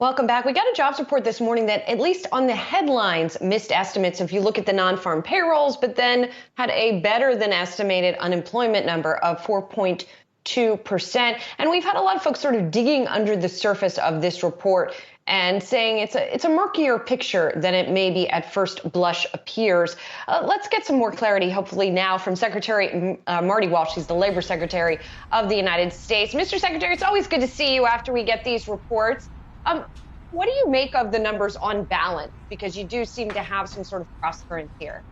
Welcome back. We got a jobs report this morning that, at least on the headlines, missed estimates if you look at the non-farm payrolls, but then had a better than estimated unemployment number of 4.2%. And we've had a lot of folks sort of digging under the surface of this report and saying it's a murkier picture than it maybe at first blush appears. Let's get some more clarity, hopefully now, from Secretary Marty Walsh. He's the Labor Secretary of the United States. Mr. Secretary, it's always good to see you after we get these reports. What do you make of the numbers on balance? Because you do seem to have some sort of cross current here.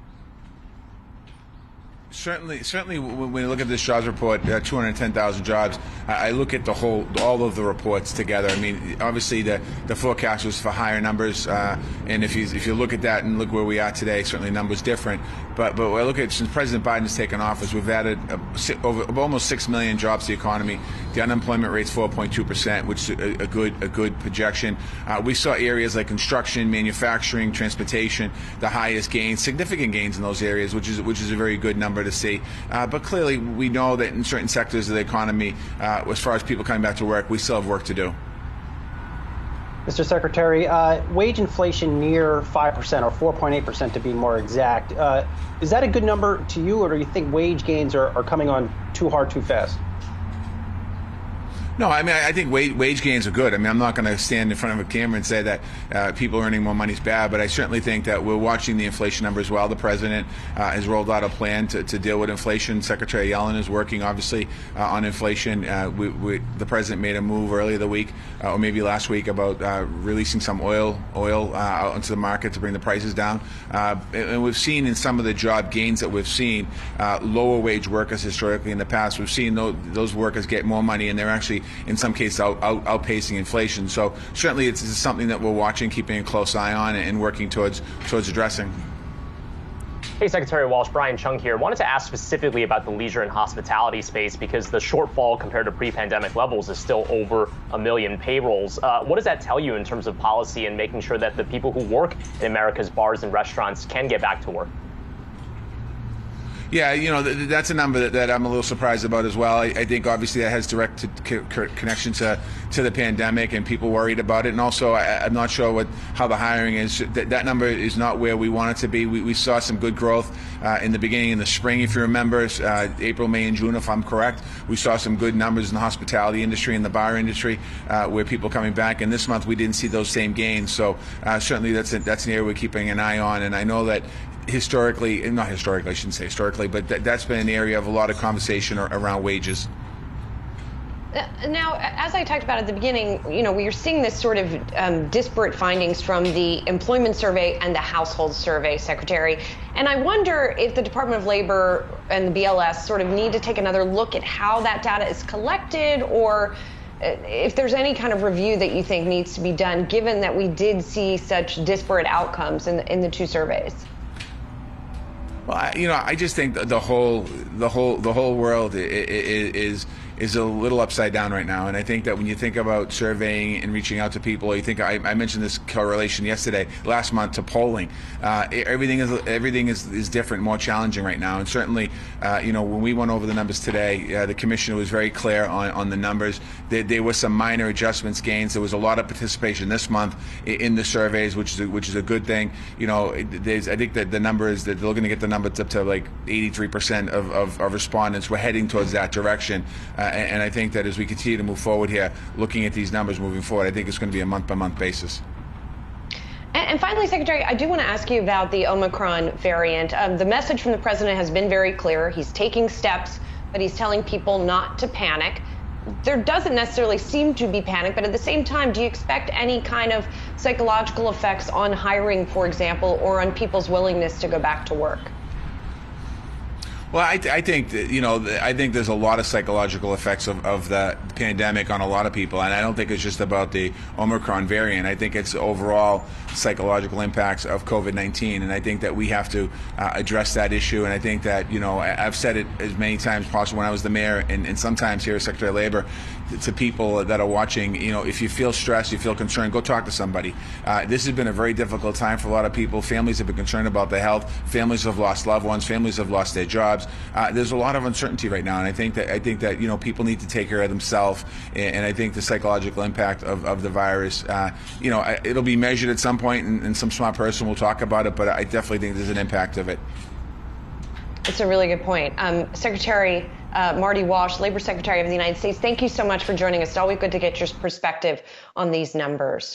Certainly, when we look at this jobs report, 210,000 jobs, I look at all of the reports together. I mean, obviously the forecast was for higher numbers, and if you look at that and look where we are today, certainly numbers different. But when I look at, since President Biden has taken office, we've added over almost 6 million jobs to the economy. The unemployment rate's 4.2%, which is a good projection. We saw areas like construction, manufacturing, transportation, the highest gains, significant gains in those areas, which is a very good number to see. But clearly, we know that in certain sectors of the economy, as far as people coming back to work, we still have work to do. Mr. Secretary, wage inflation near 5%, or 4.8% to be more exact. Is that a good number to you, or do you think wage gains are coming on too hard, too fast? No, I mean, I think wage gains are good. I mean, I'm not going to stand in front of a camera and say that people earning more money is bad, but I certainly think that we're watching the inflation numbers well. The president has rolled out a plan to deal with inflation. Secretary Yellen is working, obviously, on inflation. The president made a move earlier the week, or maybe last week, about releasing some oil out into the market to bring the prices down. And we've seen in some of the job gains that we've seen, lower wage workers historically in the past, we've seen those workers get more money, and they're actually in some cases outpacing inflation. So certainly it's something that we're watching, keeping a close eye on, and working towards addressing. Hey, Secretary Walsh, Brian Cheung here. Wanted to ask specifically about the leisure and hospitality space, because the shortfall compared to pre-pandemic levels is still over 1 million payrolls. What does that tell you in terms of policy and making sure that the people who work in America's bars and restaurants can get back to work? Yeah, you know, that's a number that I'm a little surprised about as well. I think obviously that has direct connection to the pandemic and people worried about it. And also, I'm not sure how the hiring is. That number is not where we want it to be. We saw some good growth in the beginning, in the spring, if you remember, April, May, and June, if I'm correct. We saw some good numbers in the hospitality industry and the bar industry where people coming back. And this month we didn't see those same gains. So certainly that's an area we're keeping an eye on. And I know that historically, not historically, I shouldn't say historically, but that's been an area of a lot of conversation around wages. Now, as I talked about at the beginning, you know, we are seeing this sort of disparate findings from the employment survey and the household survey, Secretary. And I wonder if the Department of Labor and the BLS sort of need to take another look at how that data is collected, or if there's any kind of review that you think needs to be done, given that we did see such disparate outcomes in the two surveys. Well, I just think the whole world is a little upside down right now, and I think that when you think about surveying and reaching out to people, I mentioned this correlation last month to polling. Everything is different, more challenging right now, and certainly, when we went over the numbers today, the commissioner was very clear on the numbers. There were some minor adjustments, gains. There was a lot of participation this month in the surveys, which is a good thing. I think that the number is that they're going to get the numbers up to like 83% of respondents. We're heading towards that direction. And I think that as we continue to move forward here, looking at these numbers moving forward, I think it's going to be a month-by-month basis. And finally, Secretary, I do want to ask you about the Omicron variant. The message from the president has been very clear. He's taking steps, but he's telling people not to panic. There doesn't necessarily seem to be panic, but at the same time, do you expect any kind of psychological effects on hiring, for example, or on people's willingness to go back to work? Well, I think that, I think there's a lot of psychological effects of the pandemic on a lot of people, and I don't think it's just about the Omicron variant. I think it's overall psychological impacts of COVID-19, and I think that we have to address that issue. And I think that, I've said it as many times as possible when I was the mayor, and sometimes here as Secretary of Labor, to people that are watching, if you feel stressed, you feel concerned, go talk to somebody. This has been a very difficult time for a lot of people. Families have been concerned about their health. Families have lost loved ones. Families have lost their jobs. jobs. There's a lot of uncertainty right now, and I think that you know, people need to take care of themselves, and I think the psychological impact of the virus, you know, it'll be measured at some point, and some smart person will talk about it, but I definitely think there's an impact of it. It's a really good point. Secretary Marty Walsh, Labor Secretary of the United States, thank you so much for joining us. It's always good to get your perspective on these numbers.